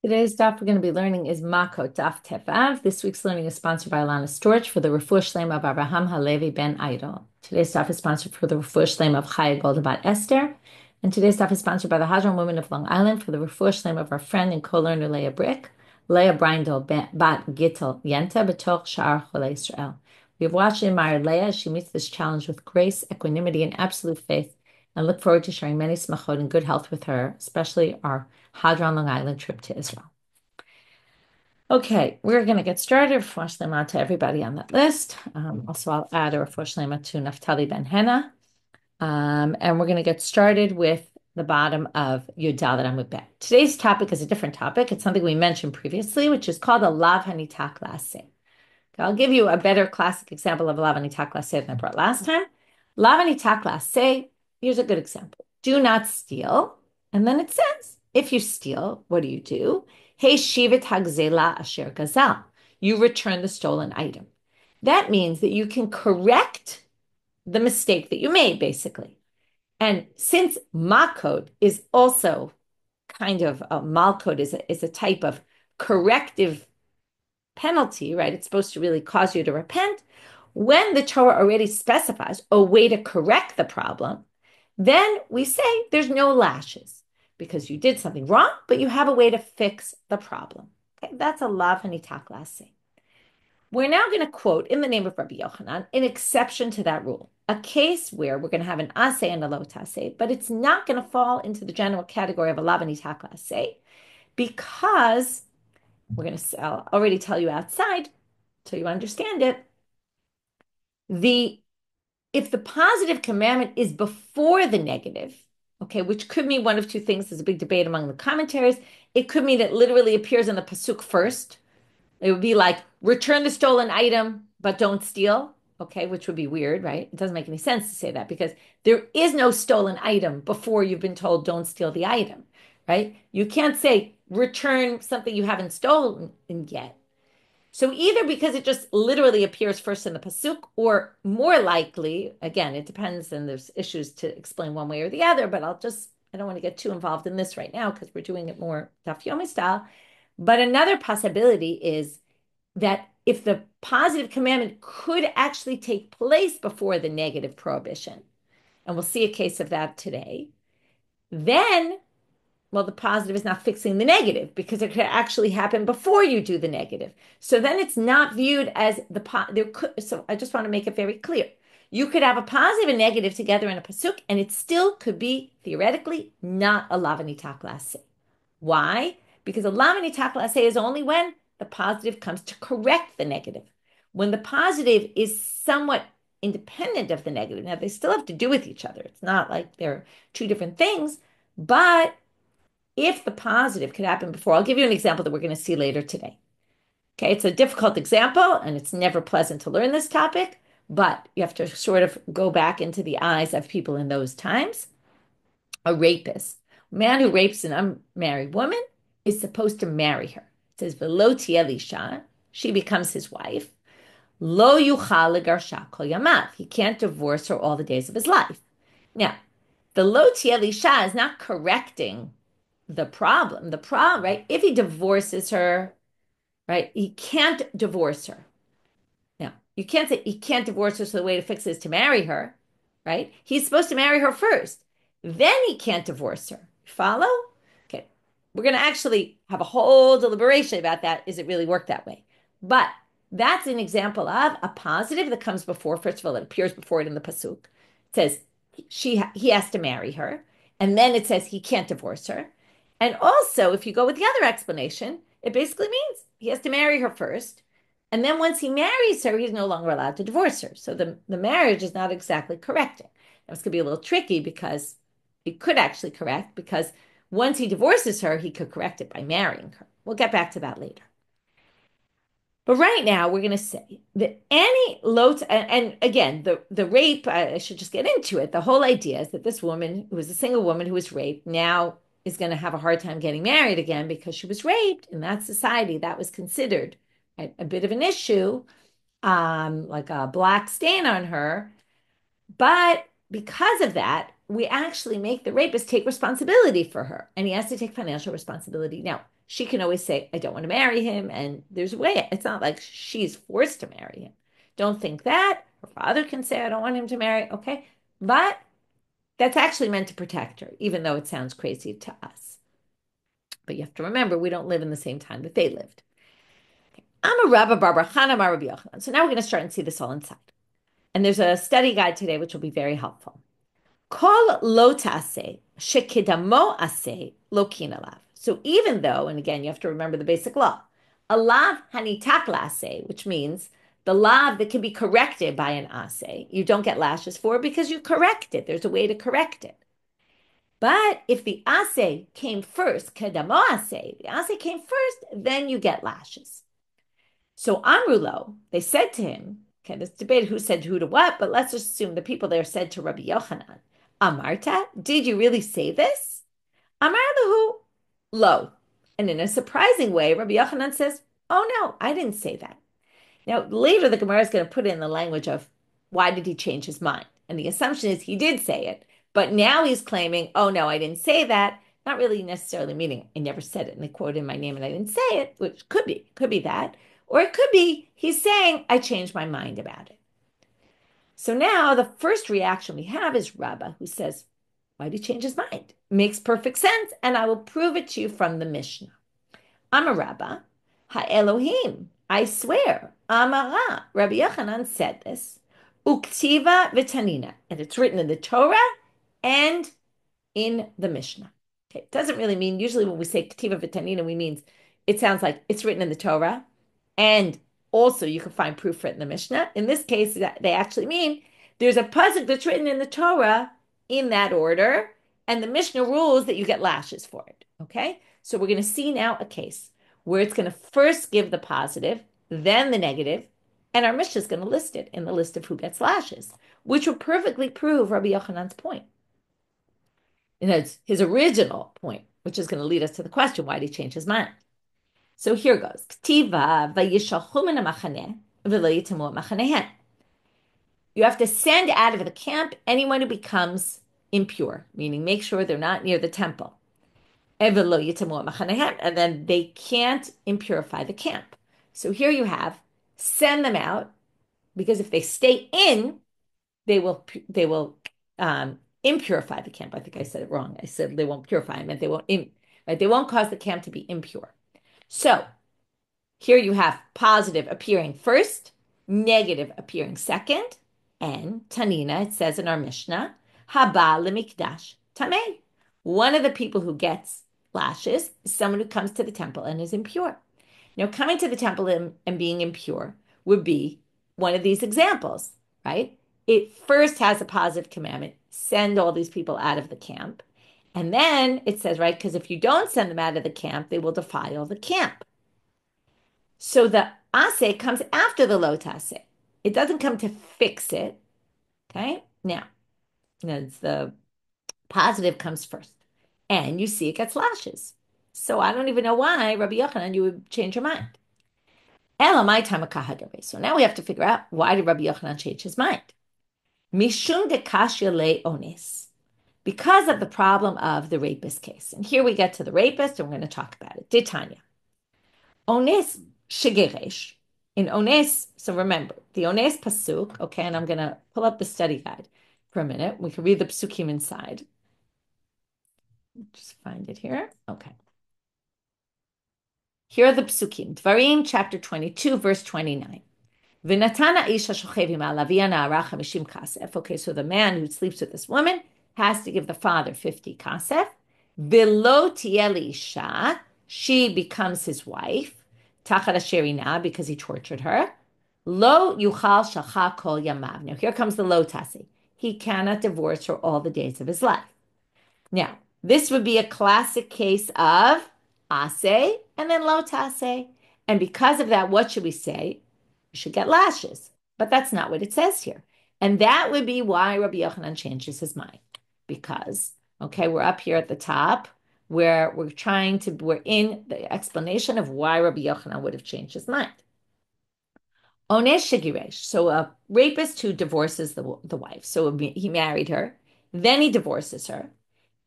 Today's daf we're going to be learning is Makkot, daf tevav. This week's learning is sponsored by Alana Storch for the refuah shleima of Avraham Halevi ben Idol. Today's daf is sponsored for the refuah shleima of Chaya Goldabat Esther. And today's daf is sponsored by the Hadran women of Long Island for the refuah shleima of our friend and co-learner Leah Brick, Leah Brindel bat Gittel Yenta betoch Sha'ar Cholei Israel. We have watched and admired Leah as she meets this challenge with grace, equanimity, and absolute faith, and look forward to sharing many smachot and good health with her, especially our Hadran Long Island trip to Israel. Okay, we're going to get started. Refuah shlema to everybody on that list. Also, I'll add a refuah shlema to Naftali ben Hana. And we're going to get started with the bottom of Yud Dalet Amud Bet. Today's topic is a different topic. It's something we mentioned previously, which is called a lav hanitak laseh. I'll give you a better classic example of a lav hanitak laseh than I brought last time. Lav hanitak laseh, here's a good example. Do not steal. And then it says, if you steal, what do? Hey shivat hagzela asher gazal. You return the stolen item. That means that you can correct the mistake that you made, basically. And since Makkot is also kind of Malkot is a type of corrective penalty, right? It's supposed to really cause you to repent. When the Torah already specifies a way to correct the problem, then we say there's no lashes because you did something wrong, but you have a way to fix the problem. Okay, that's a lav hanitak laseh. We're now going to quote in the name of Rabbi Yochanan an exception to that rule, a case where we're going to have an aseh and a lo taseh, but it's not going to fall into the general category of a lav hanitak laseh because we're going to I'll already tell you outside so you understand it. If the positive commandment is before the negative, okay, which could mean one of two things. There's a big debate among the commentaries. It could mean it literally appears in the pasuk first. It would be like, return the stolen item, but don't steal, okay, which would be weird, right? It doesn't make any sense to say that because there is no stolen item before you've been told don't steal the item, right? You can't say return something you haven't stolen yet. So either because it just literally appears first in the pasuk, or more likely, again, it depends, and there's issues to explain one way or the other, but I don't want to get too involved in this right now because we're doing it more daf yomi style. But another possibility is that if the positive commandment could actually take place before the negative prohibition, and we'll see a case of that today, then well, the positive is not fixing the negative because it could actually happen before you do the negative. So then it's not viewed as so I just want to make it very clear. You could have a positive and negative together in a pasuk, and it still could be theoretically not a lav hanitak laseh. Why? Because a lav hanitak laseh is only when the positive comes to correct the negative. When the positive is somewhat independent of the negative. Now, they still have to do with each other. It's not like they're two different things, but if the positive could happen before, I'll give you an example that we're going to see later today. Okay, it's a difficult example, and it's never pleasant to learn this topic, but you have to sort of go back into the eyes of people in those times. A rapist, a man who rapes an unmarried woman, is supposed to marry her. It says, "Velo Elisha," she becomes his wife. Lo yuchal legarsha kol yamav. He can't divorce her all the days of his life. Now, the lo Elisha is not correcting the problem. The problem, right? If he divorces her, right, he can't divorce her. Now, you can't say he can't divorce her, so the way to fix it is to marry her, right? He's supposed to marry her first. Then he can't divorce her. Follow? Okay. We're going to actually have a whole deliberation about that. Is it really work that way? But that's an example of a positive that comes before. First of all, it appears before it in the pasuk. It says he has to marry her, and then it says he can't divorce her. And also, if you go with the other explanation, it basically means he has to marry her first. And then once he marries her, he's no longer allowed to divorce her. So the marriage is not exactly correcting. Now, it's going to be a little tricky because he could actually correct, because once he divorces her, he could correct it by marrying her. We'll get back to that later. But right now, we're going to say that any lot, and again, the rape, I should just get into it. The whole idea is that this woman, who was a single woman who was raped, now is going to have a hard time getting married again because she was raped. In that society, that was considered a bit of an issue, like a black stain on her. But because of that, we actually make the rapist take responsibility for her, and he has to take financial responsibility. Now, she can always say, I don't want to marry him, and there's a way. It's not like she's forced to marry him. Don't think that. Her father can say, I don't want him to marry, okay? But that's actually meant to protect her, even though it sounds crazy to us. But you have to remember, we don't live in the same time that they lived. I'm a Rabba Barber, Hana, Rabbi Yochanan. So now we're going to start and see this all inside. And there's a study guide today, which will be very helpful. Kol lo ta'aseh, shekidamo aseh, lo kinalav. So even though, and again, you have to remember the basic law, a lav hanitak laseh, which means the lav that can be corrected by an aseh, you don't get lashes for because you correct it. There's a way to correct it. But if the aseh came first, kedamo aseh, the aseh came first, then you get lashes. So Amrulo, they said to him, okay, there's debate who said who to what, but let's assume the people there said to Rabbi Yochanan, Amarta, did you really say this? Amarlahu, lo. And in a surprising way, Rabbi Yochanan says, oh no, I didn't say that. Now, later the Gemara is going to put in the language of why did he change his mind? And the assumption is he did say it, but now he's claiming, oh no, I didn't say that. Not really necessarily meaning I never said it and they quoted my name and I didn't say it, which could be that. Or it could be he's saying, I changed my mind about it. So now the first reaction we have is Rabba, who says, why did he change his mind? Makes perfect sense, and I will prove it to you from the Mishna. I'm a Rabba, ha-Elohim, I swear, Amara, Rabbi Yochanan said this, Uktiva v'tanina, and it's written in the Torah and in the Mishna. Okay, it doesn't really mean, usually when we say Ktiva v'tanina, we mean, it sounds like it's written in the Torah, and also you can find proof for it in the Mishnah. In this case, they actually mean there's a pasuk that's written in the Torah in that order, and the Mishnah rules that you get lashes for it. Okay? So we're going to see now a case where it's going to first give the positive, then the negative, and our Mishnah is going to list it in the list of who gets lashes, which will perfectly prove Rabbi Yochanan's point. And that's his original point, which is going to lead us to the question, why did he change his mind? So here goes. You have to send out of the camp anyone who becomes impure, meaning make sure they're not near the temple. And then they can't impurify the camp. So here you have, send them out, because if they stay in, they will impurify the camp. I think I said it wrong. I said they won't purify. I meant they won't they won't cause the camp to be impure. So here you have positive appearing first, negative appearing second, and Tanina, it says in our Mishnah, Haba lemikdash tamei. One of the people who gets lashes is someone who comes to the temple and is impure. Now, coming to the temple and being impure would be one of these examples, right? It first has a positive commandment, send all these people out of the camp. And then it says, right, because if you don't send them out of the camp, they will defile the camp. So the aseh comes after the lo taseh. It doesn't come to fix it. Okay? Now, it's the positive comes first. And you see it gets lashes. So I don't even know why, Rabbi Yochanan, you would change your mind. So now we have to figure out, why did Rabbi Yochanan change his mind? Mishum de kashya le ones. Because of the problem of the rapist case. And here we get to the rapist, and we're going to talk about it. Titania. Ones shegeresh. In Ones, so remember, the Ones pasuk, okay, and I'm going to pull up the study guide for a minute. We can read the psukim inside. Just find it here. Okay. Here are the psukim. Dvarim, chapter 22, verse 29. Okay, so the man who sleeps with this woman has to give the father 50 kasef. Velo isha, she becomes his wife. Tachad asherina, because he tortured her. Lo yuchal shacha kol yamav. Now here comes the lo tasi. He cannot divorce her all the days of his life. Now, this would be a classic case of aseh and then lo taseh. And because of that, what should we say? You should get lashes. But that's not what it says here. And that would be why Rabbi Yochanan changes his mind. Because, okay, we're up here at the top where we're in the explanation of why Rabbi Yochanan would have changed his mind. Onesh shegiresh, so a rapist who divorces the wife. So he married her, Then he divorces her.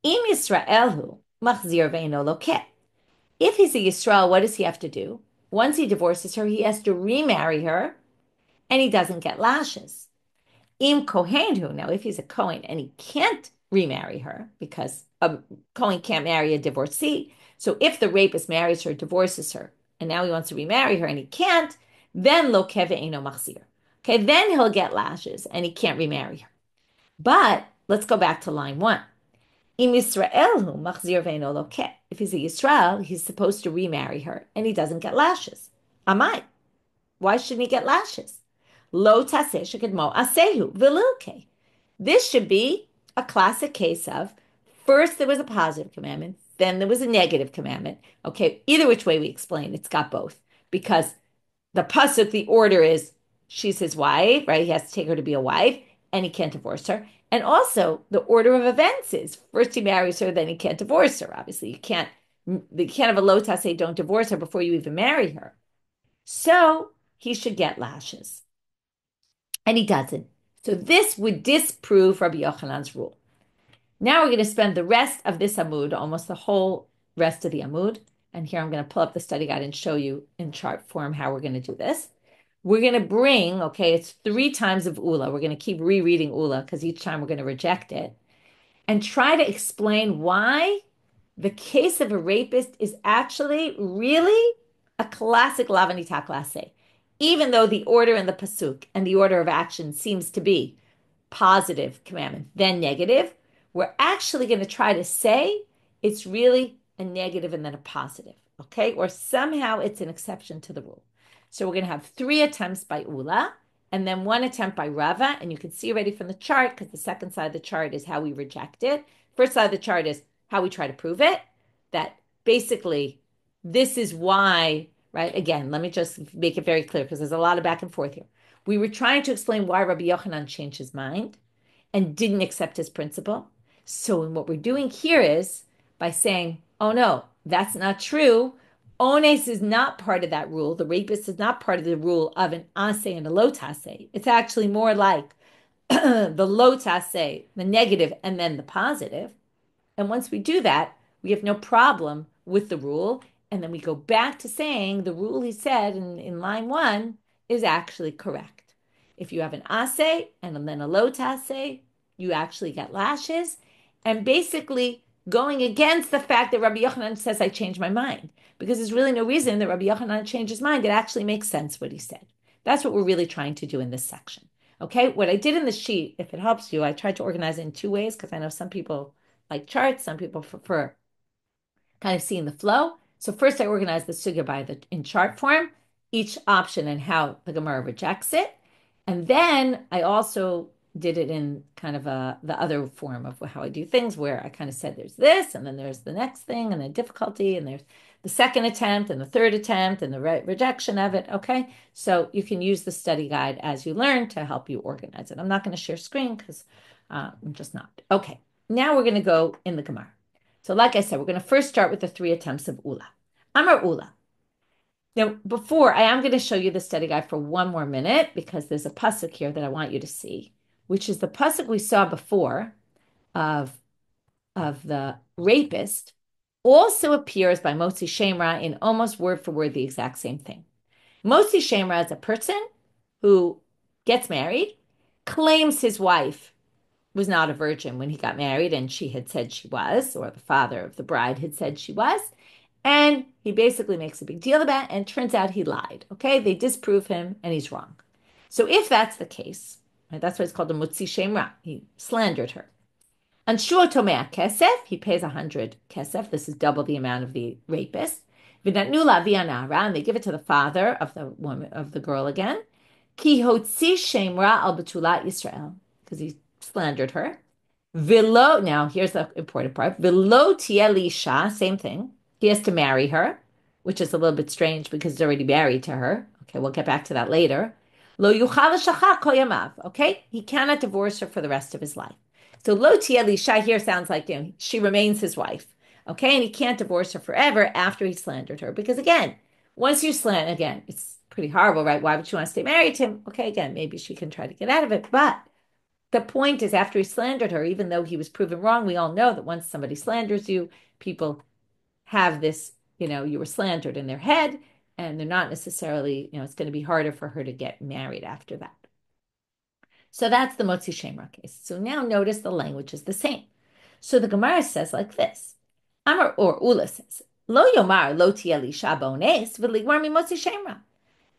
Im Yisraelhu machzir ve'eno lokeh. If he's a Yisrael, what does he have to do? Once he divorces her, he has to remarry her, and he doesn't get lashes. Im Kohenhu, now if he's a Kohen and he can't remarry her because a Kohen can't marry a divorcee, so if the rapist marries her, divorces her, and now he wants to remarry her and he can't, then lo keve eno machzir. Okay, then he'll get lashes and he can't remarry her. But let's go back to line 1. Im Yisraelhu machzir ve'eno lo ke. If he's a Yisrael, he's supposed to remarry her and he doesn't get lashes. Amai. Why shouldn't he get lashes? Lo taseh shekadmo asehu v'lilke. This should be a classic case of first there was a positive commandment, then there was a negative commandment. Okay, either which way we explain, it's got both. Because the pasuk, the order is she's his wife, right? He has to take her to be a wife, and he can't divorce her. And also the order of events is first he marries her, then he can't divorce her. Obviously, you can't have a lota say don't divorce her before you even marry her. So he should get lashes. And he doesn't. So this would disprove Rabbi Yochanan's rule. Now we're going to spend the rest of this Amud, almost the whole rest of the Amud. And here I'm going to pull up the study guide and show you in chart form how we're going to do this. We're going to bring, okay, it's 3 times of Ulla. We're going to keep rereading Ulla because each time we're going to reject it. And try to explain why the case of a rapist is actually really a classic hanitak laseh. Even though the order in the pasuk and the order of action seems to be positive commandment, then negative, we're actually going to try to say it's really a negative and then a positive, okay? Or somehow it's an exception to the rule. So we're going to have 3 attempts by Ulla and then 1 attempt by Rava. And you can see already from the chart, because the second side of the chart is how we reject it. First side of the chart is how we try to prove it, that basically this is why, right? Again, let me just make it very clear because there's a lot of back and forth here. We were trying to explain why Rabbi Yochanan changed his mind and didn't accept his principle. So what we're doing here is by saying, oh no, that's not true. Ones is not part of that rule. The rapist is not part of the rule of an aseh and a lo taseh. It's actually more like the lo taseh, the negative, and then the positive. And once we do that, we have no problem with the rule. And then we go back to saying the rule he said in line 1 is actually correct. If you have an aseh and then a lo taseh, you actually get lashes. And basically going against the fact that Rabbi Yochanan says, I changed my mind. Because there's really no reason that Rabbi Yochanan changed his mind. It actually makes sense what he said. That's what we're really trying to do in this section. Okay, what I did in the sheet, if it helps you, I tried to organize it in 2 ways because I know some people like charts, some people prefer kind of seeing the flow. So first I organized the sugya in chart form, each option and how the Gemara rejects it. And then I also did it in kind of the other form of how I do things, where I kind of said there's this, and then there's the next thing, and the difficulty, and there's the second attempt, and the third attempt, and the rejection of it. Okay, so you can use the study guide as you learn to help you organize it. I'm not going to share screen because I'm just not. Okay, now we're going to go in the Gemara. So like I said, we're going to first start with the 3 attempts of Ulla. Amar Ulla. Now, before, I am going to show you the study guide for 1 more minute because there's a pasuk here that I want you to see, which is the pasuk we saw before of the rapist, also appears by Motzi Shemra in almost word for word the exact same thing. Motzi Shemra is a person who gets married, claims his wife was not a virgin when he got married, and she had said she was, or the father of the bride had said she was. And he basically makes a big deal about it, and it turns out he lied. Okay, they disprove him, and he's wrong. So if that's the case, right, that's why it's called a mutzi shemra. He slandered her. And Shiur tomea kesef, he pays 100 kesef. This is double the amount of the rapist. V'natnu la'avi anara, and they give it to the father of the woman, of the girl again. Ki hotzi shemra al betulat Yisrael, because he slandered her. Vilo, now here's the important part. Vilo tielisha, same thing. He has to marry her, which is a little bit strange because he's already married to her. Okay, we'll get back to that later. Lo yuchal shacha koyamav. Okay, he cannot divorce her for the rest of his life. So lo tielisha here sounds like, she remains his wife. Okay, and he can't divorce her forever after he slandered her because again, once you slander, again, it's pretty horrible, right? Why would you want to stay married to him? Okay, again, maybe she can try to get out of it, but The point is, after he slandered her, even though he was proven wrong, we all know that once somebody slanders you, people have this, you were slandered in their head, and they're not necessarily, it's going to be harder for her to get married after that. So that's the Motzi Shemra case. So now notice the language is the same. So the Gemara says like this. Amar or Ulla says, Lo yomar lo tiyelisha bo'nes v'ligmar mimotzi Shemra.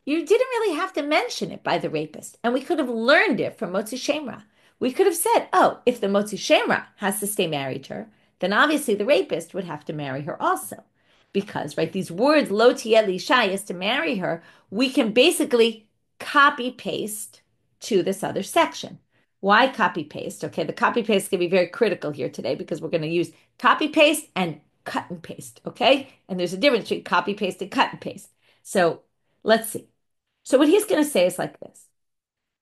You didn't really have to mention it by the rapist, and we could have learned it from Motzi Shemra. We could have said, oh, if the Motzi Shemra has to stay married to her, then obviously the rapist would have to marry her also. Because, right, these words, lo tiyelisha, is to marry her, we can basically copy-paste to this other section. Why copy-paste? Okay, the copy-paste can be very critical here today because we're going to use copy-paste and cut and paste, okay? And there's a difference between copy-paste and cut and paste. So let's see. So what he's going to say is like this.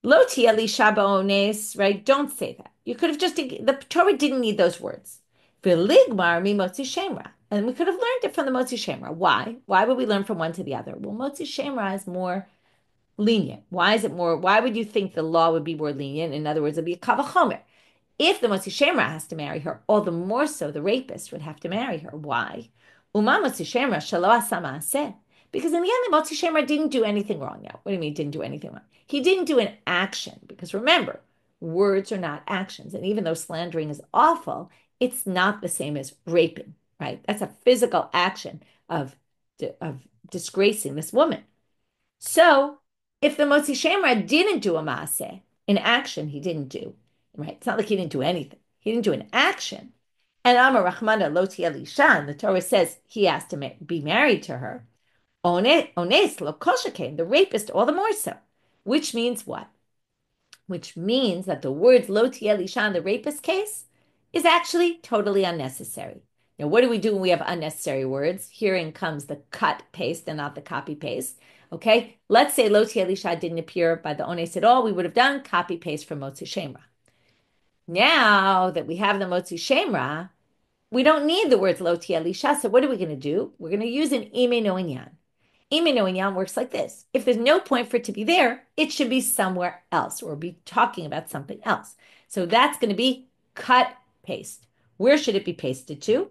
Lo tiyelisha bo'nes, right? Don't say that. You could have just, the Torah didn't need those words. V'ligmar mimotzi Shemra. And we could have learned it from the Motzi Shemra. Why? Why would we learn from one to the other? Well, Motzi Shemra is more lenient. Why is it more? Why would you think the law would be more lenient? In other words, it'd be a kavachomer. If the Motzi Shemra has to marry her, all the more so the rapist would have to marry her. Why? Uma Motzi Shemra shelo asa ma'aseh. Because in the end, the Motzi Shemra didn't do anything wrong. Now, what do you mean didn't do anything wrong? He didn't do an action. Because remember, words are not actions. And even though slandering is awful, it's not the same as raping, right? That's a physical action of disgracing this woman. So if the Motzi Shemra didn't do a maaseh, an action he didn't do, right? It's not like he didn't do anything. He didn't do an action. And Amar Rachmana lo tiyelisha, the Torah says he has to be married to her. Ones lo koshakein, the rapist all the more so. Which means what? Which means that the words lo tiyelisha in the rapist case is actually totally unnecessary. Now, what do we do when we have unnecessary words? Herein comes the cut paste and not the copy paste. Okay, let's say lo tiyelisha didn't appear by the ones at all. We would have done copy paste from Motzi Shemra. Now that we have the Motzi Shemra, we don't need the words lo tiyelisha. So what are we going to do? We're going to use an ime no inyan. Ime no inyan works like this. If there's no point for it to be there, it should be somewhere else or be talking about something else. So that's going to be cut paste. Where should it be pasted to?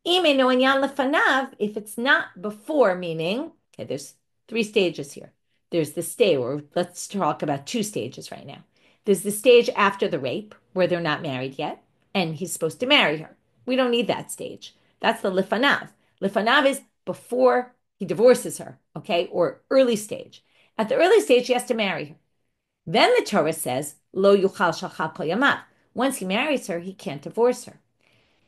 Ime no inyan lefanav, if it's not before, meaning, okay, there's 3 stages here. There's the stage, or let's talk about 2 stages right now. There's the stage after the rape, where they're not married yet, and he's supposed to marry her. We don't need that stage. That's the lefanav. Lefanav is before he divorces her, okay, or early stage. At the early stage, he has to marry her. Then the Torah says, lo yuchal shachal kol yamav. Once he marries her, he can't divorce her.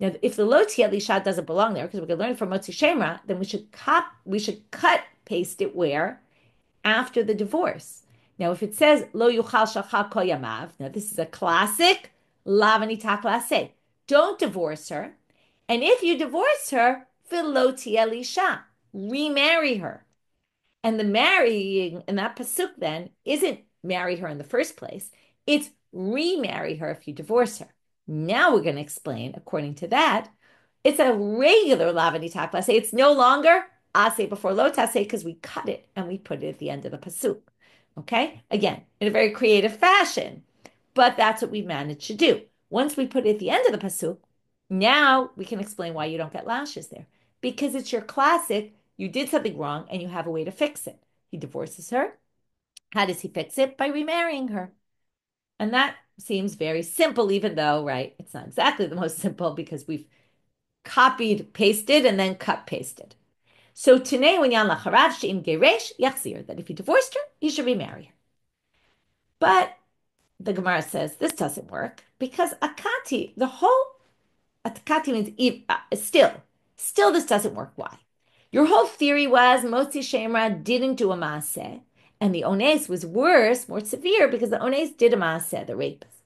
Now, if the lo tiyelisha doesn't belong there, because we can learn from Motzi Shemra, then we should cut paste it where? After the divorce. Now, if it says lo yuchal shachal kol yamav, now this is a classic lav hanitak laseh. Don't divorce her, and if you divorce her, v'lo tiyelisha, remarry her. And the marrying in that pasuk then isn't marry her in the first place; it's remarry her if you divorce her. Now we're going to explain, according to that, it's a regular lav hanitak laseh. It's no longer aseh before lo taseh because we cut it and we put it at the end of the pasuk. Okay? Again, in a very creative fashion, but that's what we managed to do. Once we put it at the end of the pasuk, now we can explain why you don't get lashes there. Because it's your classic, you did something wrong and you have a way to fix it. He divorces her. How does he fix it? By remarrying her. And that seems very simple, even though, right, it's not exactly the most simple because we've copied, pasted, and then cut, pasted. So Tinei Winyan Lacharav She'im Geresh Yachzir, that if he divorced her, he should remarry her. But the Gemara says this doesn't work because Akati, the whole Akati means still this doesn't work. Why? Your whole theory was Motzi Shemra didn't do a maaseh, and the ones was worse, more severe, because the ones did a maaseh, the rapist.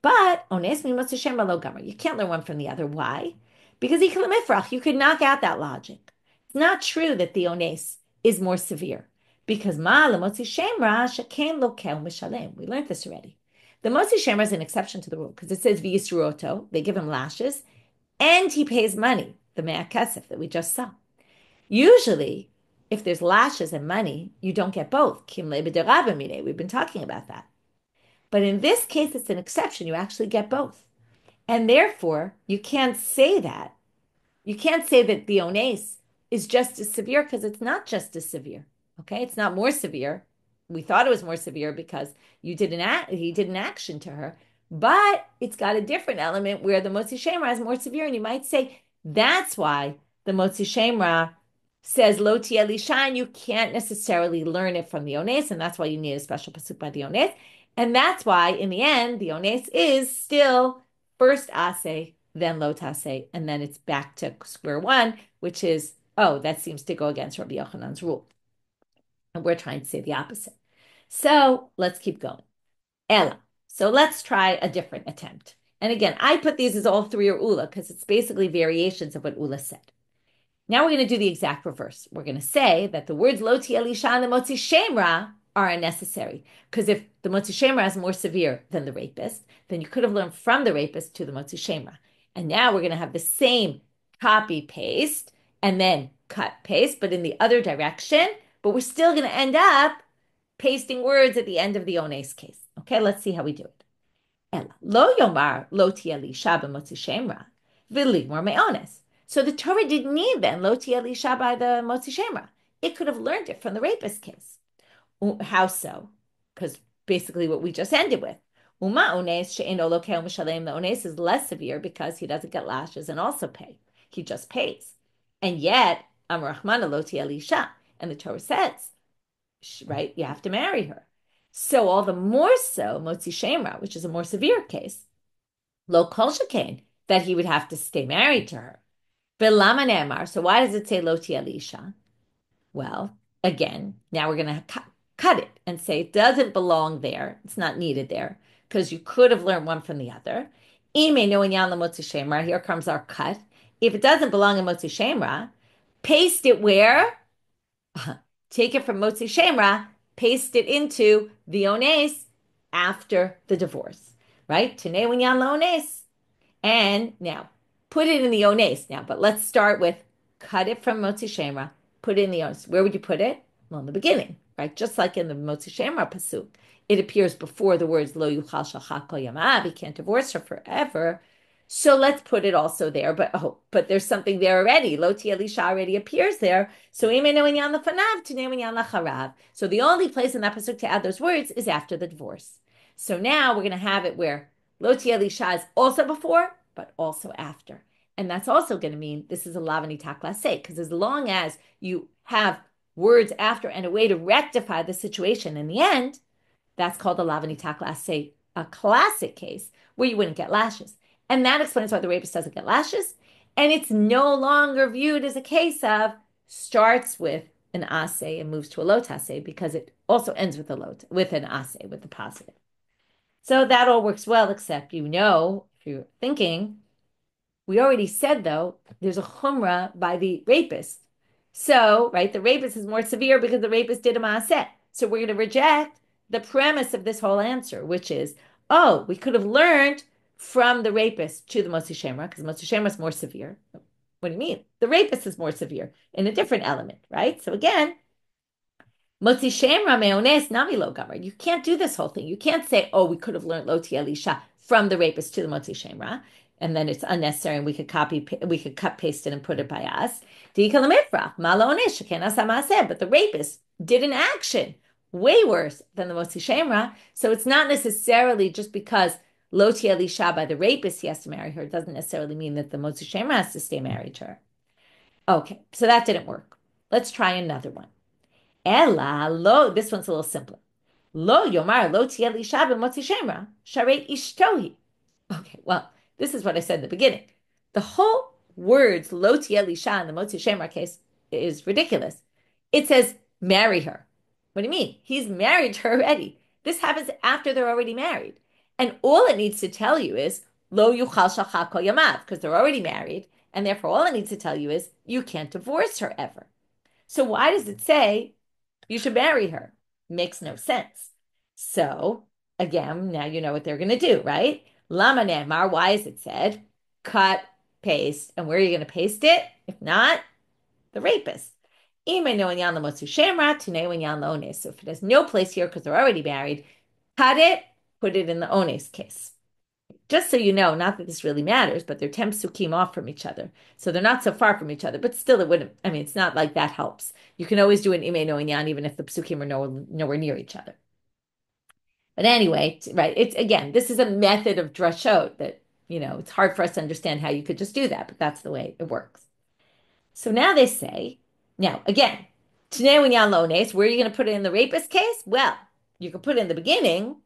But ones means Motzi Shemra lo gamer. You can't learn one from the other. Why? Because you could knock out that logic. It's not true that the ones is more severe. Because ma Motzi Shemra sheken lokel mishalem. We learned this already. The Motzi Shemra is an exception to the rule because it says v'yisruoto. They give him lashes, and he pays money, the mea kesef that we just saw. Usually, if there's lashes and money, you don't get both. Kim le b'derabba mine. We've been talking about that. But in this case, it's an exception. You actually get both. And therefore, you can't say that. You can't say that the ones is just as severe because it's not just as severe. Okay, it's not more severe. We thought it was more severe because he did an action to her, but it's got a different element where the Motzi Shemra is more severe, and you might say that's why the Motzi Shemra says Lo Tia Lishan. You can't necessarily learn it from the ones, and that's why you need a special pasuk by the ones, and that's why in the end the ones is still first ase, then lo tase, and then it's back to square one, which is, oh, that seems to go against Rabbi Yochanan's rule. And we're trying to say the opposite. So let's keep going. Ella. So let's try a different attempt. And again, I put these as all three are Ulla because it's basically variations of what Ulla said. Now we're going to do the exact reverse. We're going to say that the words lo ti elisha and the motzi shemra are unnecessary. Because if the motzi shemra is more severe than the rapist, then you could have learned from the rapist to the motzi shemra. And now we're going to have the same copy paste and then cut paste, but in the other direction. But we're still going to end up pasting words at the end of the ones case. Okay, let's see how we do it. Ella lo yomar lo ti elisha b'motzi shemra v'ligmor me'ones. So the Torah didn't need then lo ti elisha by the motzi shemra. It could have learned it from the rapist case. How so? Because basically what we just ended with. Uma ones she'eno lokeh u'mishalem. The ones is less severe because he doesn't get lashes and also pay. He just pays. And yet, Amar Rahmana lo ti elisha. And the Torah says, right, you have to marry her. So all the more so, motzi shemra, which is a more severe case, lo kol shekain, that he would have to stay married to her. V'lama ne'amar. So why does it say lo ti elisha? Well, again, now we're going to cut it and say it doesn't belong there. It's not needed there because you could have learned one from the other. Here comes our cut. If it doesn't belong in motzi shemra, paste it where? Take it from motzi shemra, paste it into the ones after the divorce, right? Tenei winyan laones. And now put it in the ones now, but let's start with cut it from motzi shemra, put it in the ones. Where would you put it? Well, in the beginning, right? Just like in the motzi shemra pasuk, it appears before the words lo yuchal shachak kol yamav. He can't divorce her forever. So let's put it also there. But there's something there already. Lo ti elisha already appears there. So the only place in that pasuk to add those words is after the divorce. So now we're going to have it where lo ti elisha is also before, but also after. And that's also going to mean this is a hanitak laseh, because as long as you have words after and a way to rectify the situation in the end, that's called a hanitak laseh, a classic case where you wouldn't get lashes. And that explains why the rapist doesn't get lashes. And it's no longer viewed as a case of starts with an aseh and moves to a lo taseh because it also ends with with an aseh, with the positive. So that all works well, except if you're thinking, we already said, though, there's a chumrah by the rapist. So, right, the rapist is more severe because the rapist did a maaseh. So we're going to reject the premise of this whole answer, which is, oh, we could have learned from the rapist to the motzi shemra because motzi shemra is more severe. What do you mean? The rapist is more severe in a different element, right? So again, motzi shemra meones nami lo gamar. You can't do this whole thing. You can't say, oh, we could have learned lo ti elisha from the rapist to the motzi shemra, and then it's unnecessary, and we could cut paste it and put it by us. But the rapist did an action way worse than the motzi shemra, so it's not necessarily just because lo ti elisha by the rapist he has to marry her. It doesn't necessarily mean that the motzi shemra has to stay married to her. Okay, so that didn't work. Let's try another one. Ella lo. This one's a little simpler. Lo yomar lo ti elisha b'motzi shemra sharei ishtohi. Okay, well, this is what I said in the beginning. The whole words lo ti elisha in the motzi shemra case is ridiculous. It says marry her. What do you mean? He's married to her already. This happens after they're already married. And all it needs to tell you is lo yuchal shachak kol yamav, because they're already married, and therefore all it needs to tell you is you can't divorce her ever. So why does it say you should marry her? Makes no sense. So again, now you know what they're going to do, right? Lama ne'amar, why is it said? Cut, paste. And where are you going to paste it? If not, the rapist. So if it has no place here because they're already married, cut it put it in the ones case. Just so you know, not that this really matters, but they're 10 psukim off from each other. So they're not so far from each other, but still it wouldn't, I mean, it's not like that helps. You can always do an ime no inyan, even if the psukim are nowhere near each other. But anyway, right, it's again, this is a method of drashot that, it's hard for us to understand how you could just do that, but that's the way it works. So now they say, now again, Tnei Winyan Lones, where are you going to put it in the rapist case? Well, you can put it in the beginning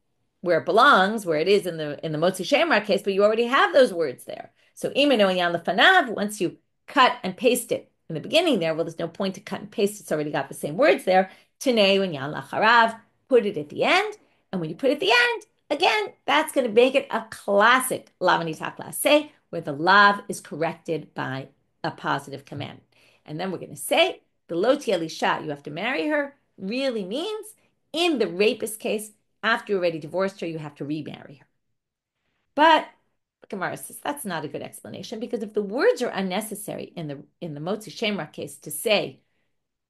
where it belongs, where it is in the Motzi Shemra case, but you already have those words there. So Imeno Winyan Lefanav, once you cut and paste it in the beginning there, well, there's no point to cut and paste. It's already got the same words there. Tnei Winyan Lacharav, put it at the end. And when you put it at the end, again, that's going to make it a classic lav hanitak laseh, where the lav is corrected by a positive commandment. And then we're going to say the lo tieh lisha, you have to marry her, really means in the rapist case, after you already divorced her, you have to remarry her. But Gemara says that's not a good explanation, because if the words are unnecessary in the Motzi Shemra case to say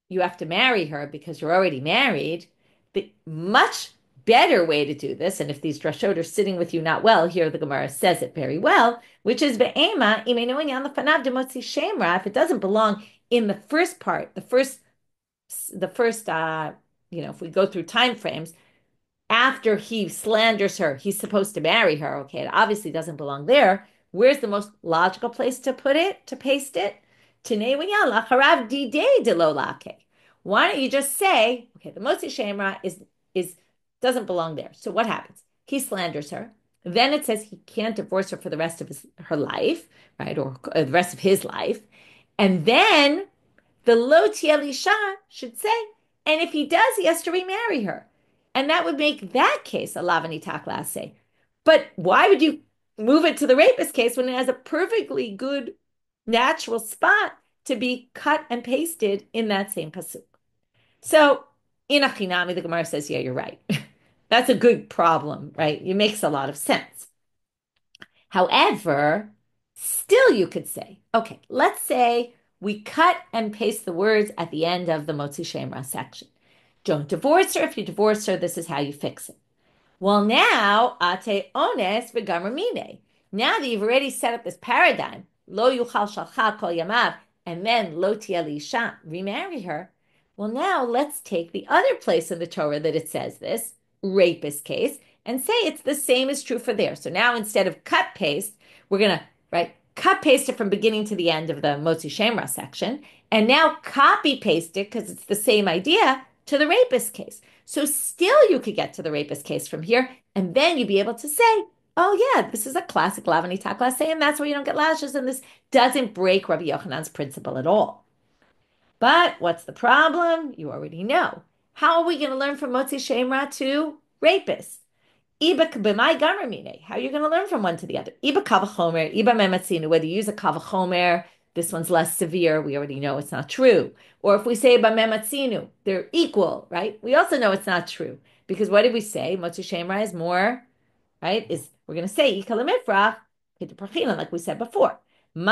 you have to marry her because you're already married, the much better way to do this, and if these drashot are sitting with you not well, here the Gemara says it very well, which is be'ema imenu inyan lefanav de motzi shemra. If it doesn't belong in the first part, if we go through time frames, after he slanders her, he's supposed to marry her. Okay, it obviously doesn't belong there. Where's the most logical place to put it, to paste it? Tnei winyan lacharav didei de lo lake. Why don't you just say, okay, the motzi shemra is doesn't belong there. So what happens? He slanders her. Then it says he can't divorce her for the rest of her life, right? Or the rest of his life. And then the lo tieh lisha should say, and if he does, he has to remarry her. And that would make that case a lav hanitak laseh. But why would you move it to the rapist case when it has a perfectly good natural spot to be cut and pasted in that same pasuk? So in Achinami, the Gemara says, yeah, you're right. That's a good problem, right? It makes a lot of sense. However, still you could say, okay, let's say we cut and paste the words at the end of the Motzi Shemra section. Don't divorce her. If you divorce her, this is how you fix it. Well, now, ate ones v'gamar mine. Now that you've already set up this paradigm, lo yuchal shalcha kol yamav, and then lo tieh lisha, remarry her. Well, now let's take the other place in the Torah that it says this, rapist case, and say it's the same is true for there. So now instead of cut paste, we're going to, cut paste it from beginning to the end of the Motzi Shemra section, and now copy paste it, because it's the same idea, to the rapist case. So still you could get to the rapist case from here, and then you'd be able to say, oh yeah, this is a classic lav hanitak laseh, and that's where you don't get lashes, and this doesn't break Rabbi Yochanan's principle at all. But what's the problem? You already know. How are we going to learn from Motzi Shemra to rapist? How are you going to learn from one to the other? Whether you use a kavachomer, this one's less severe, we already know it's not true. Or if we say b'mematzinu, they're equal, right? We also know it's not true. Because what did we say? Motzi Shemra is more, right? We're going to say ikalamifrach, like we said before. You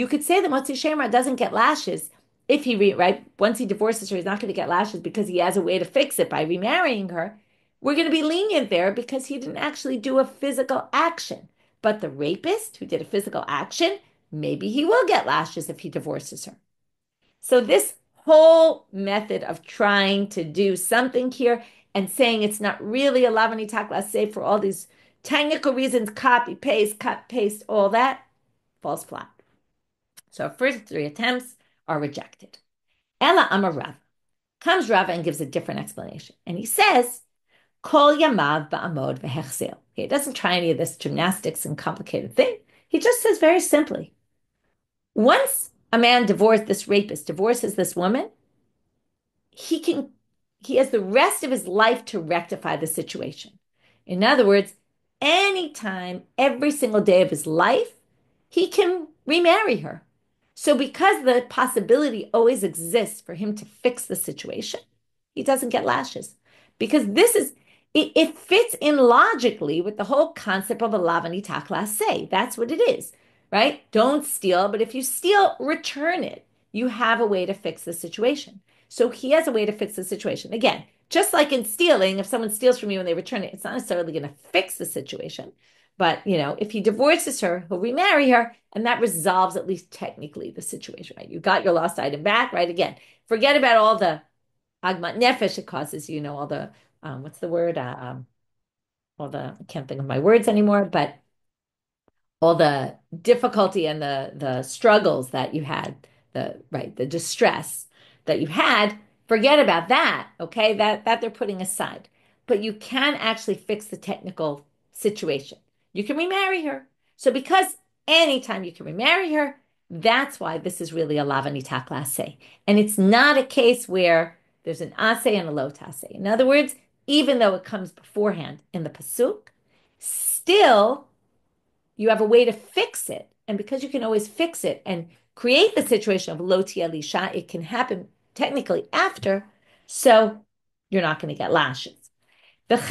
could say the Motzi Shemra doesn't get lashes if he, once he divorces her, he's not going to get lashes because he has a way to fix it by remarrying her. We're going to be lenient there because he didn't actually do a physical action. But the rapist who did a physical action, maybe he will get lashes if he divorces her. So this whole method of trying to do something here and saying it's not really a lav hanitak laseh for all these technical reasons, copy, paste, cut, paste, all that, falls flat. So our first three attempts are rejected. Ella Amar Rava. Comes Rava and gives a different explanation. And he says, Kol yamav ba'amod v'hechzel. He doesn't try any of this gymnastics and complicated thing. He just says very simply, once a man divorces this woman, he has the rest of his life to rectify the situation. In other words, anytime, every single day of his life, he can remarry her. So because the possibility always exists for him to fix the situation, he doesn't get lashes. Because it fits in logically with the whole concept of a lav hanitak laseh. That's what it is, right? Don't steal, but if you steal, return it. You have a way to fix the situation. So he has a way to fix the situation. Again, just like in stealing, if someone steals from you and they return it, it's not necessarily going to fix the situation. But, if he divorces her, he'll remarry her, and that resolves at least technically the situation, right? You got your lost item back, right? Again, forget about all the agmat nefesh it causes, all the, what's the word? I can't think of my words anymore, but all the difficulty and the struggles that you had, the distress that you had, forget about that, okay? That they're putting aside. But you can actually fix the technical situation. You can remarry her. So because anytime you can remarry her, that's why this is really a lav hanitak laseh. And it's not a case where there's an aseh and a lo taseh. In other words, even though it comes beforehand in the pasuk, still you have a way to fix it. And because you can always fix it and create the situation of lo tia, it can happen technically after, so you're not going to get lashes. And by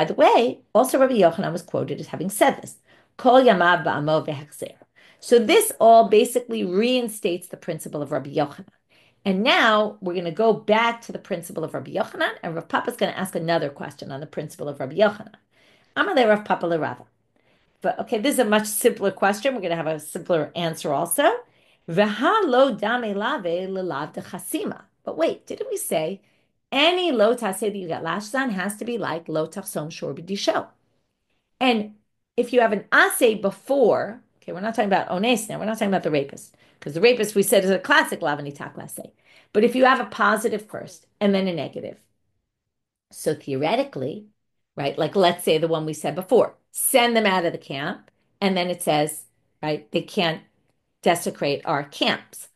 the way, also Rabbi Yochanan was quoted as having said this. So this all basically reinstates the principle of Rabbi Yochanan. And now we're going to go back to the principle of Rabbi Yochanan, and Rav Papa is going to ask another question on the principle of Rabbi Yochanan. Amalei Rav Papa Rava. But okay, this is a much simpler question. We're going to have a simpler answer also. V'ha lo dame lave lelav de chasima. But wait, didn't we say any lo taseh that you get lashes on has to be like lo tachsom shor b'disho? And if you have an aseh before, okay, we're not talking about ones now. We're not talking about the rapist, because the rapist we said is a classic lav hanitak laseh. But if you have a positive first and then a negative, so theoretically, right, like let's say the one we said before, send them out of the camp, and then it says, right, they can't desecrate our camps.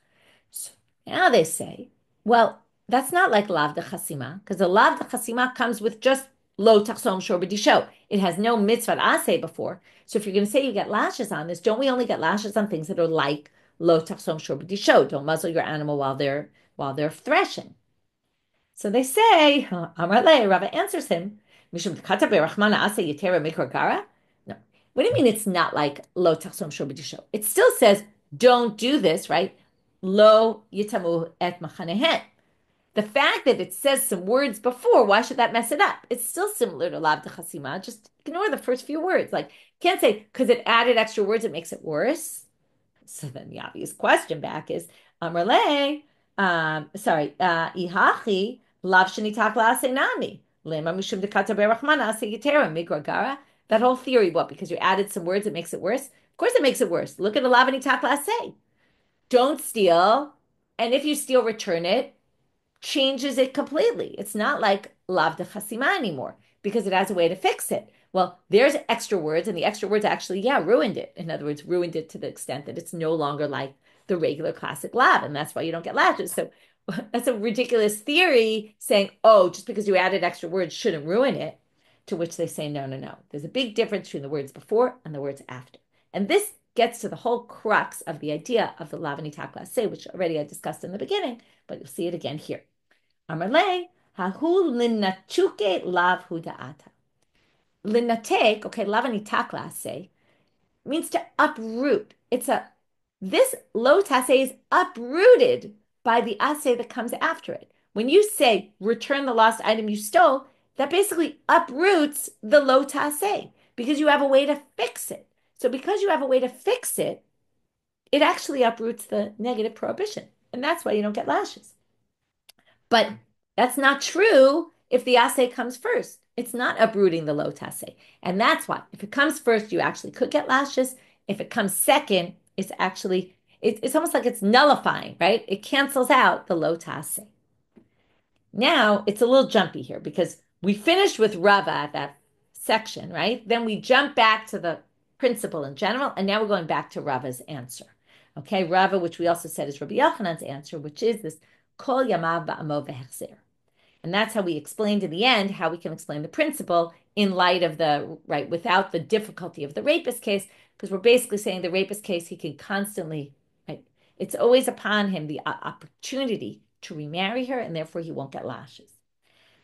So now they say, well, that's not like lav de chasima, because the lav de chasima comes with just lo tachsom shor b'disho. It has no mitzvah aseh before. So if you're going to say you get lashes on this, don't we only get lashes on things that are like lo tachsom shor b'disho? Don't muzzle your animal while they're threshing. So they say, Amar Le, Rava answers him, Mishum Tkata Berachmana Asa Yetera Mikra Gara? No. What do you mean it's not like Lo Tachsom Shor B'Disho? It still says, don't do this, right? Lo Yitamu Et Machanehen. The fact that it says some words before, why should that mess it up? It's still similar to Lav de Chasima. Just ignore the first few words. Like, can't say, because it added extra words, it makes it worse. So then the obvious question back is, Amrle, Ihachi, Lav Shanitak La'asenami, Lema Mishum Dekata Berachmana Asegitera, Migragara. That whole theory, what? Because you added some words, it makes it worse? Of course it makes it worse. Look at the Lav Shanitak La'aseh. Don't steal, and if you steal, return it, changes it completely. It's not like Lav de Chasima anymore, because it has a way to fix it. Well, there's extra words, and the extra words actually, ruined it. In other words, ruined it to the extent that it's no longer like the regular classic lav, and that's why you don't get lashes. So that's a ridiculous theory saying, oh, just because you added extra words shouldn't ruin it, to which they say, no, no, no. There's a big difference between the words before and the words after. And this gets to the whole crux of the idea of the lav hanitak laseh, which already I discussed in the beginning, but you'll see it again here. Amarle, hahu linnachuke lav huda'ata. Linnatek, okay, lav hanitak laseh, means to uproot. This lo taseh is uprooted by the aseh that comes after it. When you say return the lost item you stole, that basically uproots the lo taseh because you have a way to fix it. So because you have a way to fix it, it actually uproots the negative prohibition. And that's why you don't get lashes. But that's not true if the aseh comes first. It's not uprooting the lo taseh. And that's why if it comes first, you actually could get lashes. If it comes second, it's almost like it's nullifying, right? It cancels out the lo taseh. Now it's a little jumpy here because we finished with Rava at that section, right? Then we jump back to the principle in general, and now we're going back to Rava's answer. Okay, Rava, which we also said is Rabbi Yochanan's answer, which is this kol yamav ba'amo v'hechzer. And that's how we explained in the end how we can explain the principle in light of without the difficulty of the rapist case, because we're basically saying the rapist case, he can constantly, right? It's always upon him the opportunity to remarry her, and therefore he won't get lashes.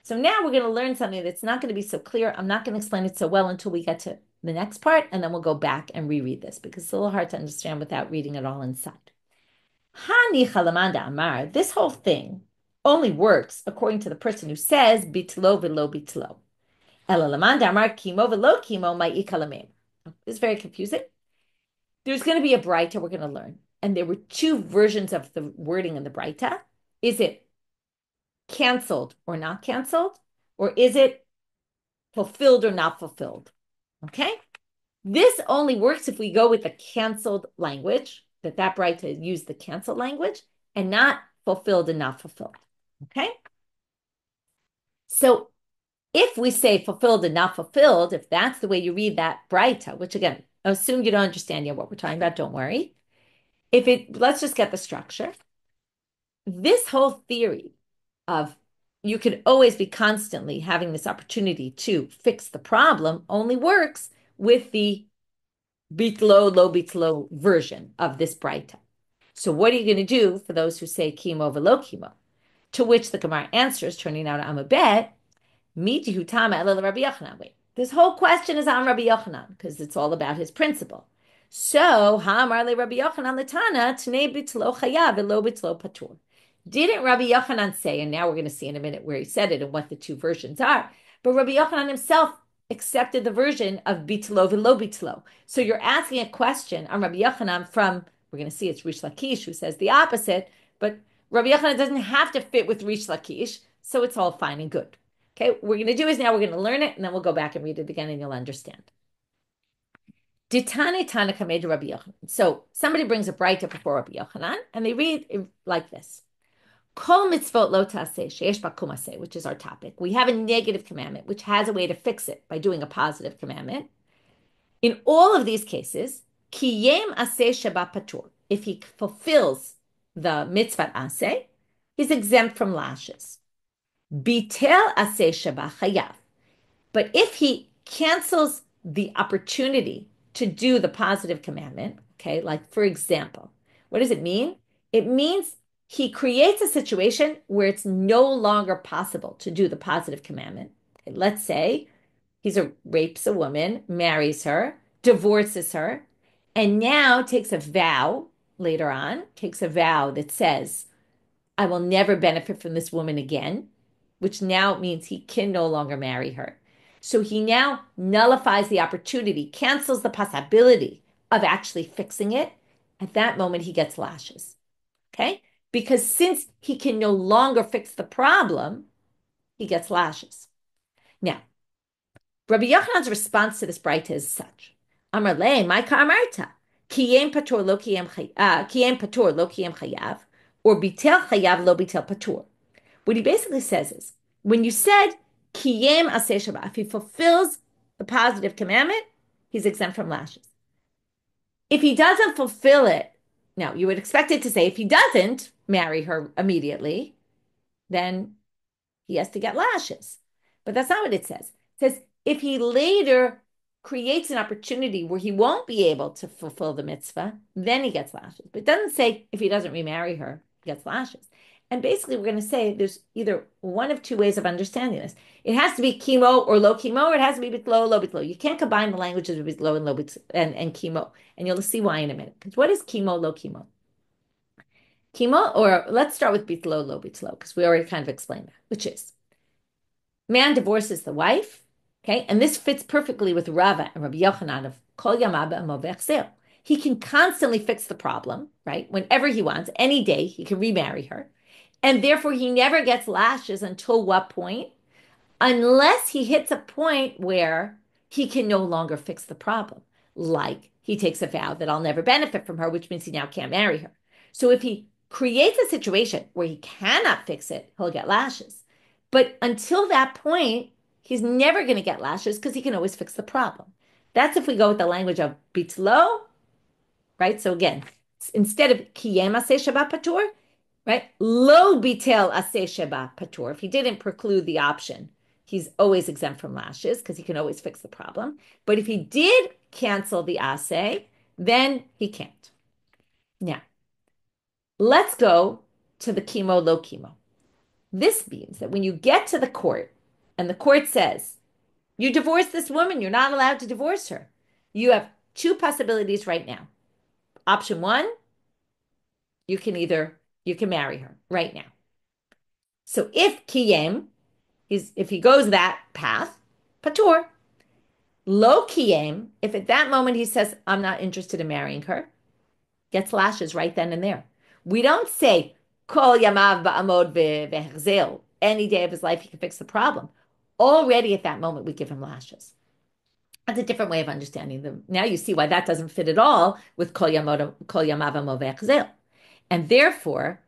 So now we're going to learn something that's not going to be so clear. I'm not going to explain it so well until we get to the next part, and then we'll go back and reread this because it's a little hard to understand without reading it all inside. Hani chalamanda amar, this whole thing, only works according to the person who says bitlo velo bitlo. This is very confusing. There's going to be a Braita we're going to learn. And there were two versions of the wording in the Braita. Is it canceled or not canceled? Or is it fulfilled or not fulfilled? Okay? This only works if we go with the canceled language, that Braita used the canceled language, and not fulfilled and not fulfilled. Okay? So if we say fulfilled and not fulfilled, if that's the way you read that Braita, which again, I assume you don't understand yet what we're talking about, don't worry. Let's just get the structure. This whole theory of you could always be constantly having this opportunity to fix the problem only works with the bitlo, lo bitlo version of this Braita. So what are you going to do for those who say kimo velo kimo? To which the Gemara answers, turning out I'm a bet, Miti hutama elel Rabbi Yochanan. Wait, this whole question is on Rabbi Yochanan because it's all about his principle. So, Ha'amar le Rabbi Yochanan l'tana tnei bitlo chayav velo bitlo patur. Didn't Rabbi Yochanan say, and now we're going to see in a minute where he said it and what the two versions are, but Rabbi Yochanan himself accepted the version of bitlo velo bitlo. So you're asking a question on Rabbi Yochanan from, we're going to see it's Rish Lakish who says the opposite, but Rabbi Yochanan doesn't have to fit with Rish Lakish, so it's all fine and good. Okay, what we're going to do is now we're going to learn it, and then we'll go back and read it again, and you'll understand. Ditane Tana Kamed Rabbi Yochanan. So somebody brings a Braita before Rabbi Yochanan, and they read it like this. Kol mitzvot lo taseh sheyesh bakum aseh, which is our topic. We have a negative commandment, which has a way to fix it by doing a positive commandment. In all of these cases, kiyem aseh sheba patur. If he fulfills the mitzvah aseh, he's exempt from lashes. Bitel aseh sheba chayav. But if he cancels the opportunity to do the positive commandment, okay, like for example, what does it mean? It means he creates a situation where it's no longer possible to do the positive commandment. Okay, let's say rapes a woman, marries her, divorces her, and now takes a vow later on, that says, I will never benefit from this woman again, which now means he can no longer marry her. So he now nullifies the opportunity, cancels the possibility of actually fixing it. At that moment, he gets lashes. Okay? Because since he can no longer fix the problem, he gets lashes. Now, Rabbi Yochanan's response to this Braita is such. Amar le, my ka'amarta, kiyem patur lo kiyem chayav, or bitel chayav lo bitel patur. What he basically says is, when you said kiyem aseh sheba, if he fulfills the positive commandment, he's exempt from lashes. If he doesn't fulfill it, now you would expect it to say, if he doesn't marry her immediately, then he has to get lashes. But that's not what it says. It says, if he later creates an opportunity where he won't be able to fulfill the mitzvah, then he gets lashes. But it doesn't say if he doesn't remarry her, he gets lashes. And basically, we're going to say there's either one of two ways of understanding this. It has to be chemo or low chemo, or it has to be bitlo, low bitlo. You can't combine the languages of bitlo and low bitlo and chemo. And you'll see why in a minute. Because what is chemo, low chemo? Chemo, or let's start with bitlo, low bitlo, because we already kind of explained that, which is man divorces the wife, okay? And this fits perfectly with Rava and Rabbi Yochanan of Kol Yamab and He can constantly fix the problem, right? Whenever he wants, any day, he can remarry her. And therefore, he never gets lashes until what point? Unless he hits a point where he can no longer fix the problem. Like he takes a vow that I'll never benefit from her, which means he now can't marry her. So if he creates a situation where he cannot fix it, he'll get lashes. But until that point, he's never going to get lashes because he can always fix the problem. That's if we go with the language of bitlo, right? So again, instead of kiyem aseh sheba patur, right? Lo bitel aseh sheba patur. If he didn't preclude the option, he's always exempt from lashes because he can always fix the problem. But if he did cancel the aseh, then he can't. Now, let's go to the chemo, low chemo. This means that when you get to the court and the court says, you divorce this woman, you're not allowed to divorce her. You have two possibilities right now. Option one, you can marry her right now. So if kiyem, if he goes that path, patur. Lo kiyem, if at that moment he says, I'm not interested in marrying her, gets lashes right then and there. We don't say, kol yamav ba'amod ve'hechzel. Any day of his life, he can fix the problem. Already at that moment, we give him lashes. That's a different way of understanding them. Now you see why that doesn't fit at all with kol yamav amod ve'hechzel. And therefore,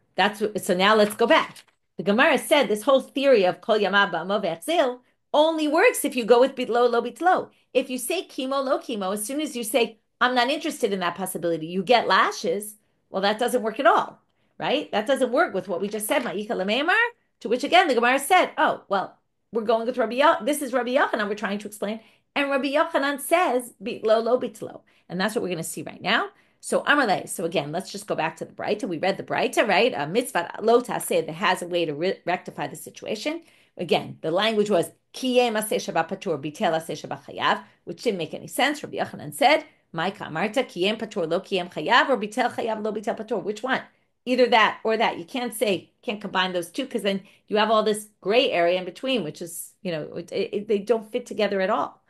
so now let's go back. The Gemara said this whole theory of kol yamav ba'amov ve'echzel only works if you go with bitlo lo bitlo. If you say chemo lo chemo, as soon as you say I'm not interested in that possibility, you get lashes. Well, that doesn't work at all, right? That doesn't work with what we just said, ma'ika lemeimar. To which again the Gemara said, oh well, we're going with Rabbi Yochanan. This is Rabbi Yochanan we're trying to explain, and Rabbi Yochanan says bitlo lo bitlo, and that's what we're going to see right now. So Amalei. So again, let's just go back to the Breita. We read the Breita, right? A mitzvah lo taseh that has a way to rectify the situation. Again, the language was kiyem aseh shabbat patur bitel aseh shabbat chayav, which didn't make any sense. Rabbi Yochanan said, "My kamarta kiyem patur lo kiyem chayav or bitel chayav lo bitel patur." Which one? Either that or that. You can't combine those two because then you have all this gray area in between, which is they don't fit together at all.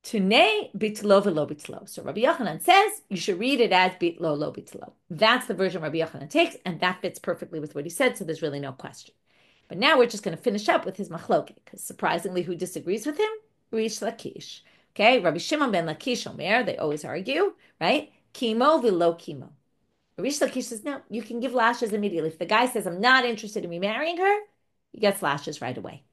Tune bitlo velo bitlo. So Rabbi Yochanan says you should read it as bitlo lo bitlo. That's the version Rabbi Yochanan takes, and that fits perfectly with what he said, so there's really no question. But now we're just going to finish up with his machloket, because surprisingly, who disagrees with him? Rish Lakish. Okay, Rabbi Shimon ben Lakish Omer, they always argue, right? Kimo velo kimo. Rish Lakish says, no, you can give lashes immediately. If the guy says, I'm not interested in remarrying her, he gets lashes right away.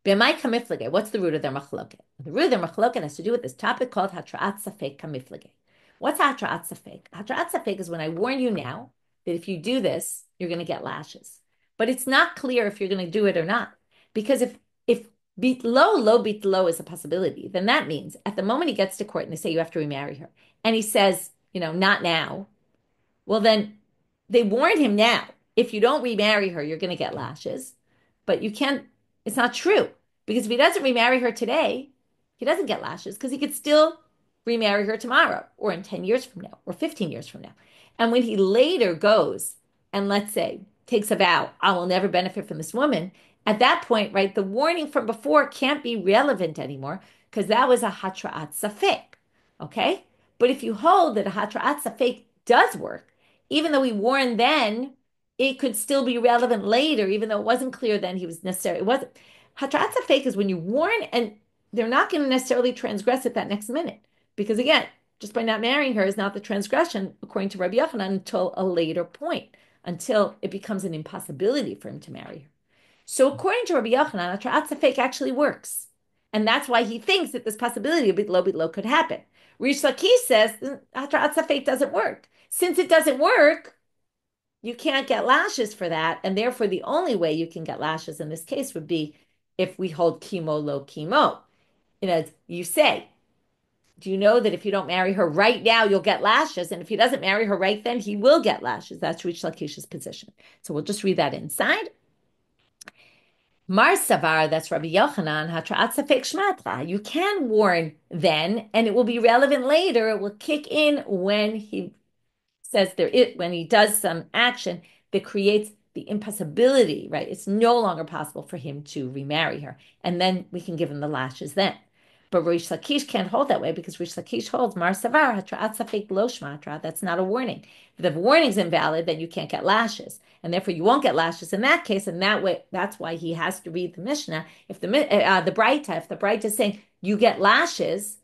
What's the root of their machloket? The root of their machloket has to do with this topic called hatra'at safek kamiflage. What's hatra'at safek? Hatra'at safek is when I warn you now that if you do this, you're going to get lashes. But it's not clear if you're going to do it or not. Because if bitlo, lo bitlo is a possibility, then that means at the moment he gets to court and they say you have to remarry her, and he says, not now, well then they warned him now. If you don't remarry her, you're going to get lashes. But you can't, it's not true. Because if he doesn't remarry her today, he doesn't get lashes because he could still remarry her tomorrow or in 10 years from now or 15 years from now. And when he later goes and let's say takes a vow, I will never benefit from this woman, at that point, right, the warning from before can't be relevant anymore because that was a hatra'at safek, okay? But if you hold that a hatra'at safek does work, even though we warned then, it could still be relevant later, even though it wasn't clear then he was necessary. It wasn't. Hatra'at safek is when you warn and they're not going to necessarily transgress it that next minute. Because again, just by not marrying her is not the transgression, according to Rabbi Yochanan, until a later point, until it becomes an impossibility for him to marry her. So according to Rabbi Yochanan, hatra'at safek actually works. And that's why he thinks that this possibility of bitlo could happen. Rish Lakish says hatra'at safek doesn't work. Since it doesn't work, you can't get lashes for that. And therefore, the only way you can get lashes in this case would be if we hold chemo lo chemo. You say, do you know that if you don't marry her right now, you'll get lashes? And if he doesn't marry her right then, he will get lashes. That's Rish Lakish's position. So we'll just read that inside. Mar Savar, that's Rabbi Yochanan, hatra'at safek shmatra. You can warn then, and it will be relevant later. It will kick in when he says when he does some action that creates the impossibility, right? It's no longer possible for him to remarry her. And then we can give him the lashes then. But Rish Lakish can't hold that way because Rish Lakish holds Mar Savar, hatra'at safek lo shmatra. That's not a warning. If the warning's invalid, then you can't get lashes. And therefore you won't get lashes in that case. And that way, that's why he has to read the Mishna. If the Breita, if the Breita is saying you get lashes,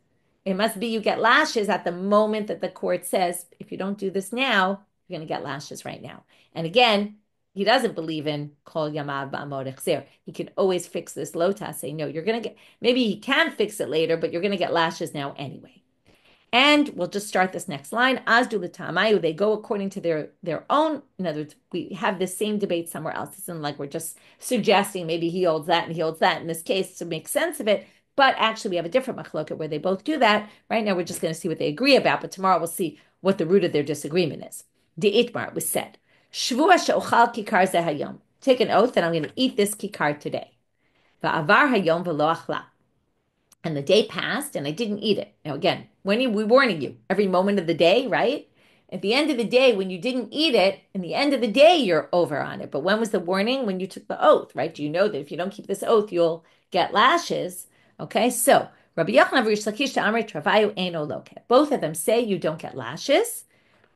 it must be you get lashes at the moment that the court says, if you don't do this now, you're going to get lashes right now. And again, he doesn't believe in kol yamav ba'amod echzer. He can always fix this lota, say, no, you're going to get, maybe he can fix it later, but you're going to get lashes now anyway. And we'll just start this next line. Azdu l'tamayu, they go according to their own. In other words, we have this same debate somewhere else. It's not like we're just suggesting maybe he holds that and he holds that in this case to make sense of it. But actually, we have a different machloket where they both do that. Right now, we're just going to see what they agree about. But tomorrow, we'll see what the root of their disagreement is. The itmar was said, Shvua she'ochal kikar ze hayom. Take an oath that I'm going to eat this kikar today. Va'avar hayom v'lo achla. And the day passed, and I didn't eat it. Now, again, we're warning you every moment of the day, right? At the end of the day, when you didn't eat it, in the end of the day, you're over on it. But when was the warning? When you took the oath, right? Do you know that if you don't keep this oath, you'll get lashes? Okay, so Rabbi Yochanan Rish Lakish to Amri Travayu Eino Loke. Both of them say you don't get lashes,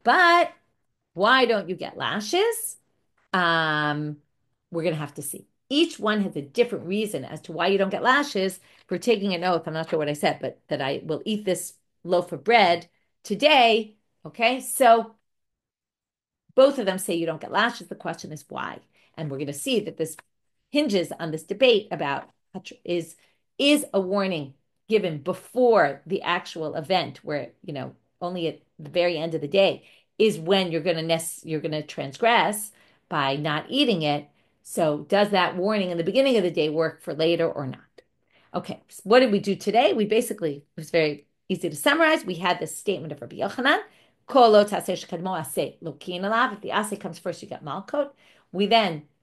but why don't you get lashes? We're going to have to see. Each one has a different reason as to why you don't get lashes for taking an oath. I'm not sure what I said, but that I will eat this loaf of bread today. Okay, so both of them say you don't get lashes. The question is why. And we're going to see that this hinges on this debate about is a warning given before the actual event where, only at the very end of the day is when you're going to transgress by not eating it. So does that warning in the beginning of the day work for later or not? Okay, so what did we do today? It was very easy to summarize. We had this statement of Rabbi Yochanan. If the assay comes first, you get Makkot.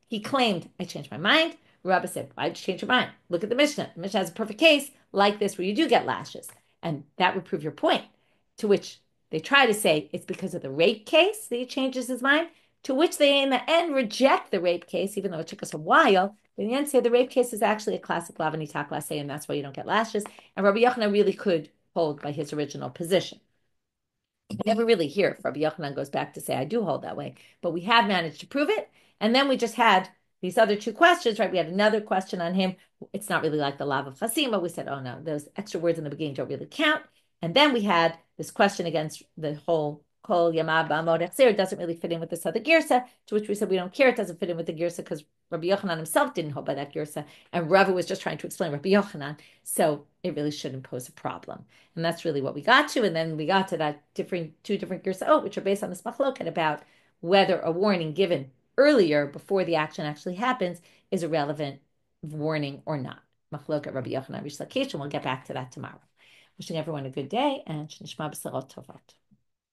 He claimed, I changed my mind. Rabba said, why'd you change your mind? Look at the Mishna. The Mishna has a perfect case like this where you do get lashes. And that would prove your point. To which they try to say it's because of the rape case that he changes his mind. To which they, in the end, reject the rape case, even though it took us a while. In the end, say the rape case is actually a classic hanitak assay, and that's why you don't get lashes. And Rabbi Yochanan really could hold by his original position. I never really hear if Rabbi Yochanan goes back to say, I do hold that way, but we have managed to prove it. And then we just had these other two questions, right? We had another question on him. It's not really like the lav of chasima. We said, oh no, those extra words in the beginning don't really count. And then we had this question against the whole kol yamab ba'amod echser doesn't really fit in with this other girsa, to which we said we don't care. It doesn't fit in with the girsa because Rabbi Yochanan himself didn't hold by that girsa, and Rava was just trying to explain Rabbi Yochanan. So it really shouldn't pose a problem. And that's really what we got to. And then we got to that two different gersot, which are based on this machloket about whether a warning given earlier before the action actually happens is a relevant warning or not. Machloket Rabbi Yochanan Rish Lakish, and we'll get back to that tomorrow. Wishing everyone a good day and Shnishma B'Serot Tovat.